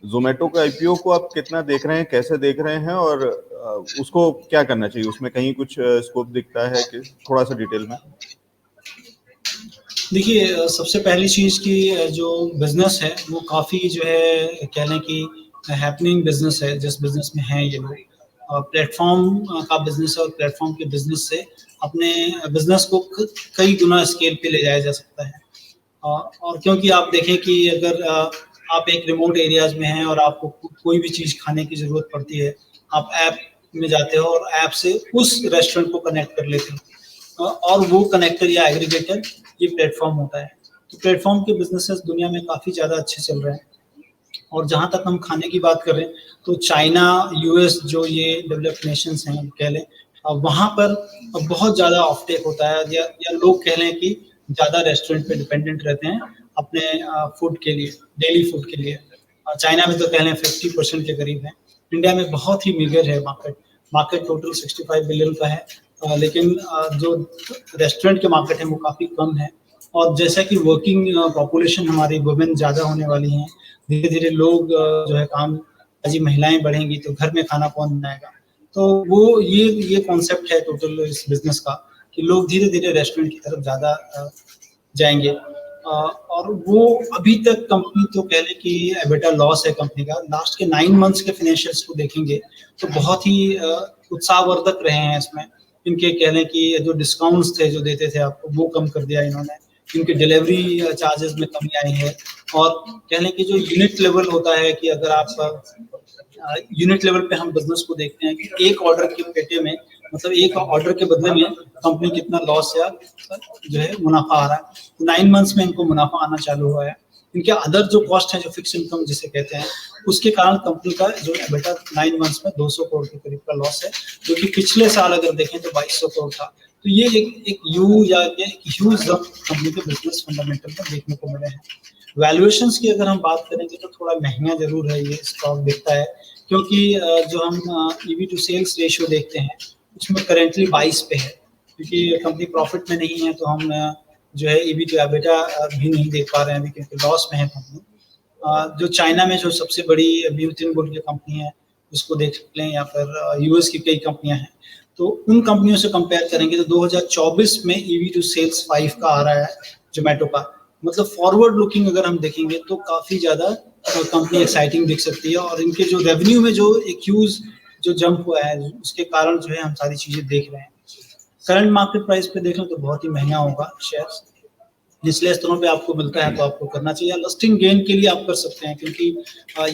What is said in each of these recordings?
जोमेटो का आईपीओ को आप कितना देख रहे हैं, कैसे देख रहे हैं, और उसको क्या करना चाहिए? उसमें कहीं कुछ स्कोप दिखता है कि थोड़ा सा डिटेल में? देखिए, सबसे पहली चीज़ कि जो बिज़नेस है वो काफ़ी जो है कह लें कि हैपनिंग बिज़नेस है, जिस बिज़नेस में हैं ये लोग। प्लेटफ़ॉर्म का बिज़नेस है और प्लेटफ़ॉर्म के बिज़नेस से अपने बिज़नेस को कई गुना स्केल पे ले जाया जा सकता है। और क्योंकि आप देखें कि अगर आप एक रिमोट एरियाज़ में हैं और आपको कोई भी चीज़ खाने की ज़रूरत पड़ती है, आप ऐप में जाते हो और ऐप से उस रेस्टोरेंट को कनेक्ट कर लेते हो। और वो कनेक्टर या एग्रीगेटर ये प्लेटफ़ॉर्म होता है। तो प्लेटफ़ॉर्म के बिज़नेसेस दुनिया में काफ़ी ज़्यादा अच्छे चल रहे हैं। और जहाँ तक हम खाने की बात कर रहे हैं, तो चाइना, यूएस जो ये डेवलप्ड नेशंस हैं कह लें, वहाँ पर बहुत ज़्यादा ऑफटेक होता है, या लोग कह लें कि ज़्यादा रेस्टोरेंट पे डिपेंडेंट रहते हैं अपने फूड के लिए, डेली फूड के लिए। चाइना में तो कह लें 50% के करीब है। इंडिया में बहुत ही मीगर है मार्केट। मार्केट टोटल 65 बिलियन का है, लेकिन जो रेस्टोरेंट के मार्केट है वो काफ़ी कम है। और जैसा कि वर्किंग पॉपुलेशन हमारी वुमेन ज़्यादा होने वाली हैं, धीरे-धीरे लोग जो है कामकाजी महिलाएँ बढ़ेंगी तो घर में खाना कौन बनाएगा? तो वो ये कॉन्सेप्ट है टोटल इस बिज़नेस का कि लोग धीरे-धीरे रेस्टोरेंट की तरफ ज़्यादा जाएँगे। और वो अभी तक कंपनी तो कह लें कि एबिटा लॉस है कंपनी का। लास्ट के 9 मंथ्स के फाइनेंशियल्स को देखेंगे तो बहुत ही उत्साहवर्धक रहे हैं इसमें। इनके कह लें कि जो डिस्काउंट्स थे जो देते थे आपको वो कम कर दिया इन्होंने। इनके डिलीवरी चार्जेस में कमी आई है। और कह लें कि जो यूनिट लेवल होता है कि अगर आप यूनिट लेवल पे हम बिजनेस को देखते हैं कि एक ऑर्डर के पेटे में, मतलब एक ऑर्डर के बदले में कंपनी कितना लॉस या जो है मुनाफा आ रहा है। तो 9 मंथ्स में इनको मुनाफा आना चालू हुआ है। इनके अदर जो कॉस्ट है, जो फिक्स इनकम जिसे कहते हैं, उसके कारण कंपनी का जो एबिटा 9 मंथ्स में 200 करोड़ के करीब का लॉस है, जो कि पिछले साल अगर देखें तो 2200 करोड़ था। तो ये एक ह्यूज कंपनी के बिजनेस फंडामेंटल में देखने को मिले हैं। वैल्यूएशंस की अगर हम बात करेंगे तो थोड़ा महंगा जरूर है ये स्टॉक दिखता है, क्योंकि जो हम ईवी टू सेल्स रेशियो देखते हैं उसमें करेंटली 22 पे है, क्योंकि कंपनी प्रॉफिट में नहीं है तो हम जो है ईवी टू एबिटा भी नहीं देख पा रहे हैं अभी, क्योंकि लॉस में है कंपनी। जो चाइना में जो सबसे बड़ी ब्यूटिन बोल की कंपनी है उसको देख लें, या फिर यूएस की कई कंपनियां हैं, तो उन कंपनियों से कंपेयर करेंगे तो 2024 में ईवी टू सेल्स 5 का आ रहा है जोमेटो का। मतलब फॉरवर्ड लुकिंग अगर हम देखेंगे तो काफी ज्यादा कंपनी एक्साइटिंग दिख सकती है। और इनके जो रेवेन्यू में जो एक ह्यूज जो जंप हुआ है उसके कारण जो है हम सारी चीजें देख रहे हैं। करंट मार्केट प्राइस पे देखें तो बहुत ही महंगा होगा शेयर्स। निचले स्तरों पे आपको मिलता है तो आपको करना चाहिए। लिस्टिंग गेन के लिए आप कर सकते हैं, क्योंकि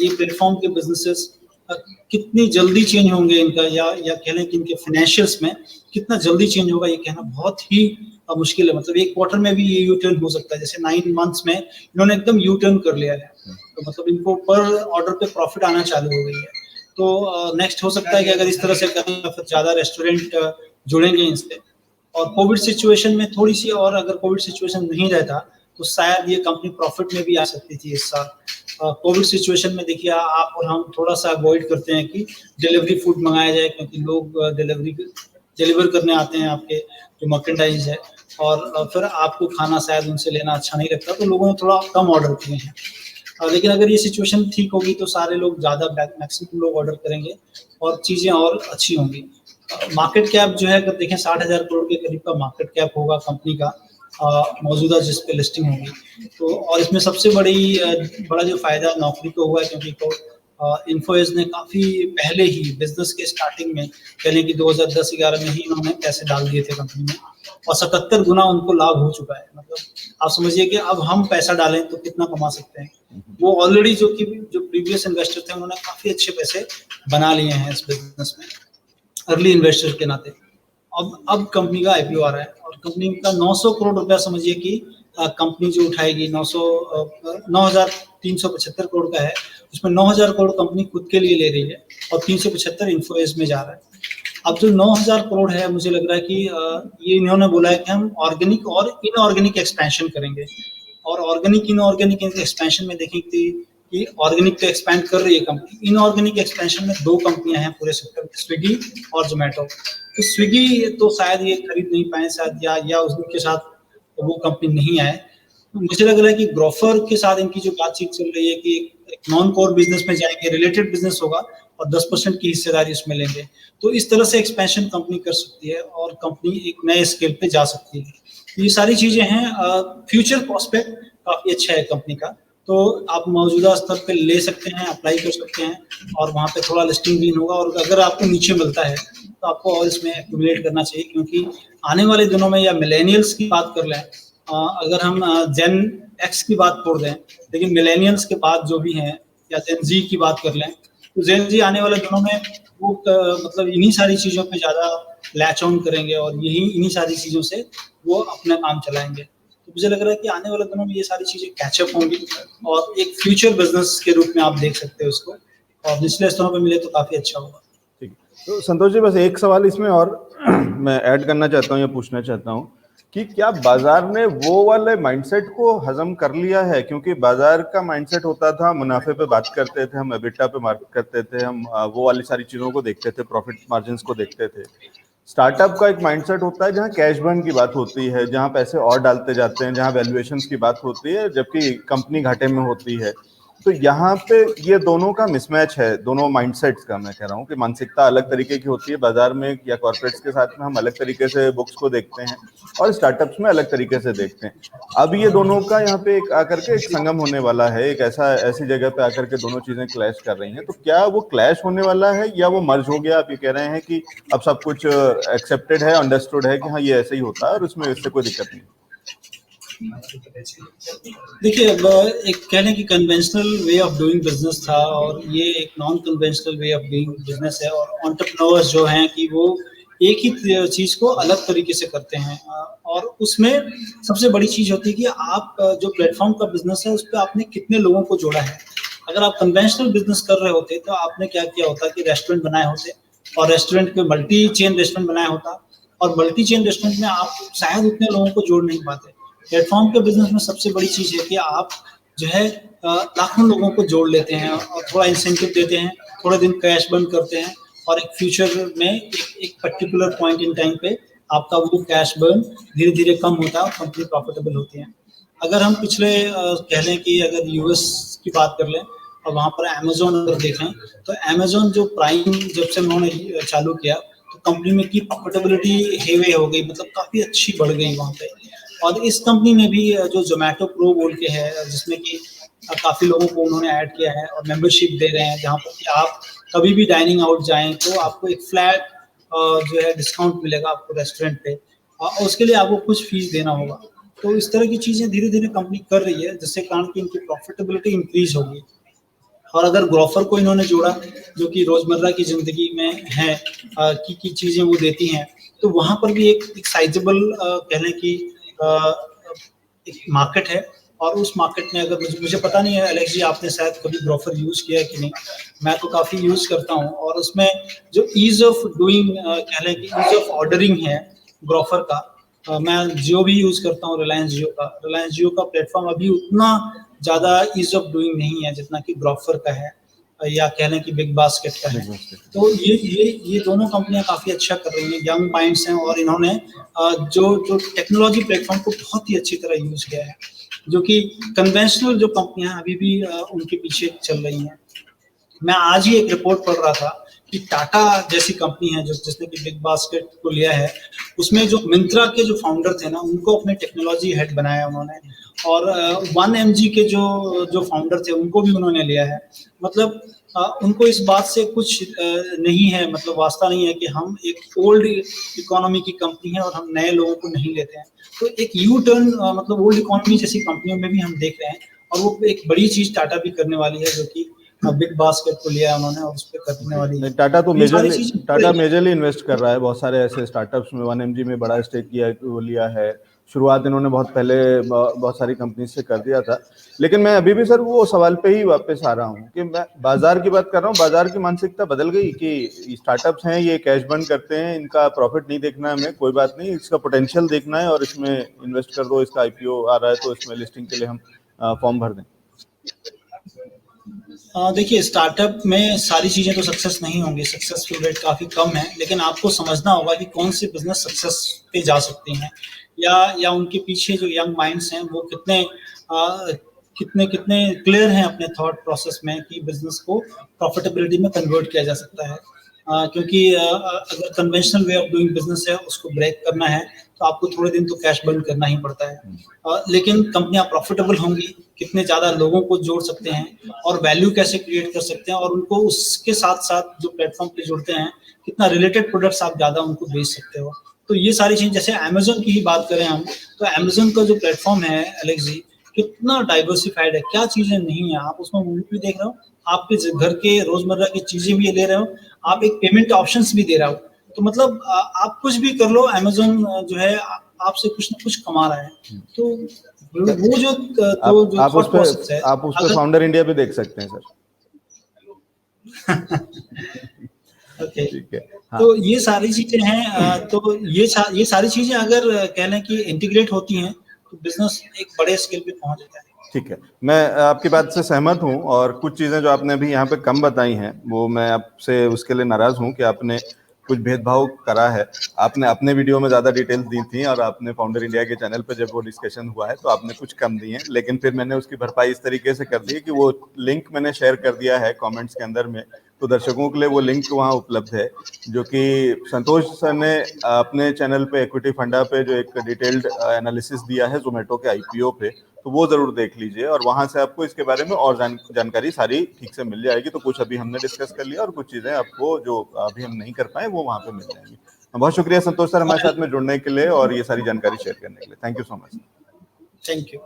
ये प्लेटफॉर्म के बिजनेसेस कितनी जल्दी चेंज होंगे इनका, या कह लें कि इनके फाइनेंशियल्स में कितना जल्दी चेंज होगा, ये कहना बहुत ही मुश्किल है। मतलब एक क्वार्टर में भी ये यू टर्न हो सकता है। जैसे 9 मंथ्स में इन्होंने एकदम यू टर्न कर लिया है, तो मतलब इनको पर ऑर्डर पे प्रॉफिट आना चालू हो गई है। तो नेक्स्ट हो सकता है कि अगर इस तरह से करें तो फिर ज्यादा रेस्टोरेंट जुड़ेंगे इनसे। और कोविड सिचुएशन में थोड़ी सी, और अगर कोविड सिचुएशन नहीं रहता तो शायद ये कंपनी प्रॉफिट में भी आ सकती थी इस साल। कोविड सिचुएशन में देखिए आप और हम थोड़ा सा अवॉइड करते हैं कि डिलीवरी फूड मंगाया जाए, क्योंकि लोग डिलीवर करने आते हैं आपके जो मर्केंडाइज है, और फिर आपको खाना शायद उनसे लेना अच्छा नहीं लगता, तो लोगों ने थोड़ा कम ऑर्डर किए हैं। लेकिन अगर ये सिचुएशन ठीक होगी तो सारे लोग ज़्यादा मैक्सिमम लोग ऑर्डर करेंगे और चीज़ें और अच्छी होंगी। मार्केट कैप जो है अगर देखें 60,000 करोड़ के करीब का मार्केट कैप होगा कंपनी का मौजूदा जिस पे लिस्टिंग होगी। तो और इसमें सबसे बड़ा जो फायदा नौकरी को हुआ है, क्योंकि इन्फोएस ने काफी पहले ही बिजनेस के स्टार्टिंग में, पहले कि 2010-11 में ही इन्होंने पैसे डाल दिए थे कंपनी में, और 77 गुना उनको लाभ हो चुका है। मतलब आप समझिए कि अब हम पैसा डालें तो कितना कमा सकते हैं। वो ऑलरेडी जो प्रीवियस इन्वेस्टर थे उन्होंने काफी अच्छे पैसे बना लिए हैं इस बिजनेस में, अर्ली इन्वेस्टर के नाते। अब कंपनी का आईपीओ आ रहा है और कंपनी का 900 करोड़ रुपया समझिए कि कंपनी जो उठाएगी 9,375 करोड़ का है, उसमें 9,000 करोड़ कंपनी खुद के लिए ले रही है और 375 इन्फोएस में जा रहा है। अब जो 9,000 करोड़ है, मुझे लग रहा है कि ये इन्होंने बोला है कि हम ऑर्गेनिक और इनऑर्गेनिक एक्सपेंशन करेंगे। और ऑर्गेनिक इनऑर्गेनिक एक्सपेंशन में देखें कि ऑर्गेनिक तो एक्सपैंड कर रही है कंपनी, इनऑर्गेनिक एक्सपेंशन में 2 कंपनियां हैं पूरे सेक्टर में, स्विगी और जोमेटो। तो स्विगी तो शायद ये खरीद नहीं पाए शायद, या उनके साथ वो कंपनी नहीं आए। मुझे लग रहा है कि ग्रोफर के साथ इनकी जो बातचीत चल रही है कि एक नॉन कोर बिजनेस में जाएंगे, रिलेटेड बिजनेस होगा और 10% की हिस्सेदारी उसमें लेंगे, तो इस तरह से एक्सपेंशन कंपनी कर सकती है और कंपनी एक नए स्केल पे जा सकती है। ये सारी चीजें हैं। फ्यूचर प्रोस्पेक्ट काफी अच्छा है कंपनी का, तो आप मौजूदा स्तर पे ले सकते हैं, अप्लाई कर सकते हैं और वहाँ पे थोड़ा लिस्टिंग गेन होगा, और अगर आपको नीचे मिलता है तो आपको और इसमें एक्यूमुलेट करना चाहिए, क्योंकि आने वाले दिनों में, या मिलेनियल्स की बात कर लें, अगर हम जेन एक्स की बात छोड़ दें, लेकिन मिलेनियल्स के बाद जो भी हैं, या जेन जी की बात कर लें, तो जेन जी आने वाले दिनों में वो मतलब इन्हीं सारी चीज़ों पे ज़्यादा लैच ऑन करेंगे और इन्हीं सारी चीज़ों से वो अपना काम चलाएंगे। तो मुझे लग रहा है कि आने वाले दिनों में ये सारी चीज़ें कैचअप होंगी और एक फ्यूचर बिजनेस के रूप में आप देख सकते हो इसको, और निचले स्तरों पर मिले तो काफ़ी अच्छा होगा। ठीक है, तो संतोष जी बस एक सवाल इसमें और मैं ऐड करना चाहता हूँ या पूछना चाहता हूँ कि क्या बाजार ने वो वाले माइंडसेट को हजम कर लिया है? क्योंकि बाजार का माइंडसेट होता था, मुनाफे पे बात करते थे हम, एबिटा पे बात करते थे हम, वो वाली सारी चीजों को देखते थे, प्रॉफिट मार्जिन्स को देखते थे। स्टार्टअप का एक माइंडसेट होता है जहाँ कैश बर्न की बात होती है, जहाँ पैसे और डालते जाते हैं, जहाँ वैल्यूएशंस की बात होती है, जबकि कंपनी घाटे में होती है। तो यहाँ पे ये दोनों का मिसमैच है, दोनों माइंडसेट्स का। मैं कह रहा हूँ कि मानसिकता अलग तरीके की होती है बाजार में, या कॉर्पोरेट्स के साथ में हम अलग तरीके से बुक्स को देखते हैं और स्टार्टअप्स में अलग तरीके से देखते हैं। अब ये दोनों का यहाँ पे एक आकर के एक संगम होने वाला है, एक ऐसी जगह पे आकर के दोनों चीजें क्लैश कर रही हैं। तो क्या वो क्लैश होने वाला है या वो मर्ज हो गया? आप ये कह रहे हैं कि अब सब कुछ एक्सेप्टेड है, अंडरस्टूड है कि हाँ ये ऐसे ही होता है और उसमें इससे कोई दिक्कत नहीं। देखिए, अब एक कह लें कि conventional way of doing business था और ये एक non conventional way of doing business है, और एंटरप्रेन्योर्स जो हैं कि वो एक ही चीज को अलग तरीके से करते हैं, और उसमें सबसे बड़ी चीज होती है कि आप जो प्लेटफॉर्म का बिजनेस है उस पर आपने कितने लोगों को जोड़ा है। अगर आप कन्वेंशनल बिजनेस कर रहे होते तो आपने क्या किया होता कि रेस्टोरेंट बनाए होते, और रेस्टोरेंट के मल्टी चेन रेस्टोरेंट बनाया होता, और मल्टी चेन रेस्टोरेंट में आप शायद उतने लोगों को जोड़ नहीं पाते। प्लेटफॉर्म के बिजनेस में सबसे बड़ी चीज है कि आप जो है लाखों लोगों को जोड़ लेते हैं और थोड़ा इंसेंटिव देते हैं, थोड़े दिन कैश बर्न करते हैं, और एक फ्यूचर में एक पर्टिकुलर पॉइंट इन टाइम पे आपका वो कैश बर्न धीरे धीरे कम होता है और कंपनी प्रॉफिटेबल होती है। अगर हम पिछले कह लें कि अगर यूएस की बात कर लें और वहाँ पर अमेजोन अगर देखें, तो अमेजोन जो प्राइम जब से उन्होंने चालू किया तो कंपनी में की प्रॉफिटेबिलिटी हेवे हो गई, मतलब काफ़ी अच्छी बढ़ गई वहाँ पे। और इस कंपनी में भी जो जोमेटो प्रो बोल के है, जिसमें कि काफ़ी लोगों को उन्होंने ऐड किया है और मेंबरशिप दे रहे हैं, जहाँ पर कि आप कभी भी डाइनिंग आउट जाएं तो आपको एक फ्लैट जो है डिस्काउंट मिलेगा आपको रेस्टोरेंट पे, और उसके लिए आपको कुछ फीस देना होगा। तो इस तरह की चीज़ें धीरे धीरे कंपनी कर रही है, जिससे कारण कि इनकी प्रॉफिटेबिलिटी इंक्रीज होगी। और अगर ग्रोफर को इन्होंने जोड़ा, जो कि रोजमर्रा की जिंदगी में है की चीजें वो देती हैं, तो वहां पर भी एक साइजेबल कह लें कि एक मार्केट है। और उस मार्केट में अगर मुझे पता नहीं है एलेक्स जी, आपने शायद कभी ग्रोफर यूज किया है कि नहीं, मैं तो काफी यूज करता हूँ, और उसमें जो ईज ऑफ डूइंग कह लें कि ईज ऑफ ऑर्डरिंग है ग्रोफर का, मैं जियो भी यूज करता हूँ, रिलायंस जियो का प्लेटफॉर्म अभी उतना ज्यादा ईज ऑफ डूइंग नहीं है जितना कि ग्रोफर का है, या कह लें कि बिग बास्केट का है। तो ये दोनों कंपनियां काफी अच्छा कर रही हैं, यंग माइंड्स हैं, और इन्होंने जो टेक्नोलॉजी प्लेटफॉर्म को बहुत ही अच्छी तरह यूज किया है, जो कि कन्वेंशनल जो कंपनियां अभी भी उनके पीछे चल रही हैं। मैं आज ही एक रिपोर्ट पढ़ रहा था कि टाटा जैसी कंपनी है जिसने कि बिग बास्केट को लिया है, उसमें जो मिंत्रा के जो फाउंडर थे ना, उनको अपने टेक्नोलॉजी हेड बनाया उन्होंने, और 1mg के जो फाउंडर थे उनको भी उन्होंने लिया है। मतलब उनको इस बात से कुछ नहीं है, मतलब वास्ता नहीं है कि हम एक ओल्ड इकोनॉमी की कंपनी है और हम नए लोगों को नहीं लेते हैं। तो एक यू टर्न मतलब ओल्ड इकोनॉमी जैसी कंपनियों में भी हम देख रहे हैं, और वो एक बड़ी चीज टाटा भी करने वाली है, जो कि बिग बास्केट को लिया उन्होंने और उस पर करने वाली है। टाटा तो मेजरली इन्वेस्ट कर रहा है, बहुत सारे ऐसे स्टार्टअप्स में 1mg में बड़ा स्टेक लिया है। शुरुआत इन्होंने बहुत पहले बहुत सारी कंपनी से कर दिया था। लेकिन मैं अभी भी सर वो सवाल पे ही वापस आ रहा हूँ कि मैं बाजार की बात कर रहा हूँ। बाजार की मानसिकता बदल गई कि स्टार्टअप्स हैं, ये कैश बर्न करते हैं, इनका प्रॉफिट नहीं देखना है हमें, कोई बात नहीं, इसका पोटेंशियल देखना है और इसमें इन्वेस्ट कर दो, इसका IPO आ रहा है तो इसमें लिस्टिंग के लिए हम फॉर्म भर दें। देखिए, स्टार्टअप में सारी चीज़ें तो सक्सेस नहीं होंगी, सक्सेसफुल रेट काफ़ी कम है, लेकिन आपको समझना होगा कि कौन सी बिज़नेस सक्सेस पे जा सकती हैं, या उनके पीछे जो यंग माइंड्स हैं वो कितने क्लियर हैं अपने थॉट प्रोसेस में कि बिज़नेस को प्रॉफिटेबिलिटी में कन्वर्ट किया जा सकता है। क्योंकि अगर conventional way of doing business है, उसको ब्रेक करना है, तो आपको थोड़े दिन तो कैश बर्न करना ही पड़ता है। लेकिन कंपनियाँ प्रॉफिटेबल होंगी, कितने ज़्यादा लोगों को जोड़ सकते हैं और वैल्यू कैसे क्रिएट कर सकते हैं, और उनको उसके साथ-साथ जो प्लेटफ़ॉर्म पे जुड़ते हैं, कितना रिलेटेड प्रोडक्ट्स आप ज़्यादा उनको बेच सकते हो। तो ये सारी चीज़ें, जैसे अमेज़न की ही बात करें हम, तो अमेज़न का जो प्लेटफ़ॉर्म है एलेक्स जी, कितना डाइवर्सिफ़ाइड है, क्या चीज़ें नहीं है। आप उसमें मूवी भी देख रहे हो, आपके घर के रोज़मर्रा की चीज़ें भी ले रहे हो, आप एक पेमेंट ऑप्शंस भी दे रहा हो। तो मतलब आप कुछ भी कर लो, अमेज़न जो है आपसे कुछ ना कुछ कमा रहा है। तो वो जो आप उस थॉट पे प्रोसेस है, आप उस पे अगर फाउंडर इंडिया भी देख सकते हैं सर। ओके, ठीक है। हाँ, तो ये सारी चीज़ें हैं। तो ये सारी चीज़ें अगर कह लें कि इंटीग्रेट होती हैं, तो बिज़नेस एक बड़े स्केल पे पहुँच जाता है। ठीक है, मैं आपकी बात से सहमत हूँ और कुछ चीज़ें जो आपने अभी यहाँ पे कम बताई हैं, वो मैं आपसे उसके लिए नाराज़ हूँ कि आपने कुछ भेदभाव करा है। आपने अपने वीडियो में ज़्यादा डिटेल्स दी थी और आपने फाउंडर इंडिया के चैनल पे जब वो डिस्कशन हुआ है, तो आपने कुछ कम दी हैं, लेकिन फिर मैंने उसकी भरपाई इस तरीके से कर दी है कि वो लिंक मैंने शेयर कर दिया है कमेंट्स के अंदर में, तो दर्शकों के लिए वो लिंक वहाँ उपलब्ध है, जो कि संतोष सर ने अपने चैनल पे इक्विटी फंडा पे जो एक डिटेल्ड एनालिसिस दिया है ज़ोमैटो के आईपीओ पे, तो वो जरूर देख लीजिए और वहां से आपको इसके बारे में और जानकारी सारी ठीक से मिल जाएगी। तो कुछ अभी हमने डिस्कस कर लिया और कुछ चीजें आपको जो अभी हम नहीं कर पाए वो वहां पे मिल जाएंगी। बहुत शुक्रिया संतोष सर हमारे साथ में जुड़ने के लिए और ये सारी जानकारी शेयर करने के लिए। Thank you so much. Thank you.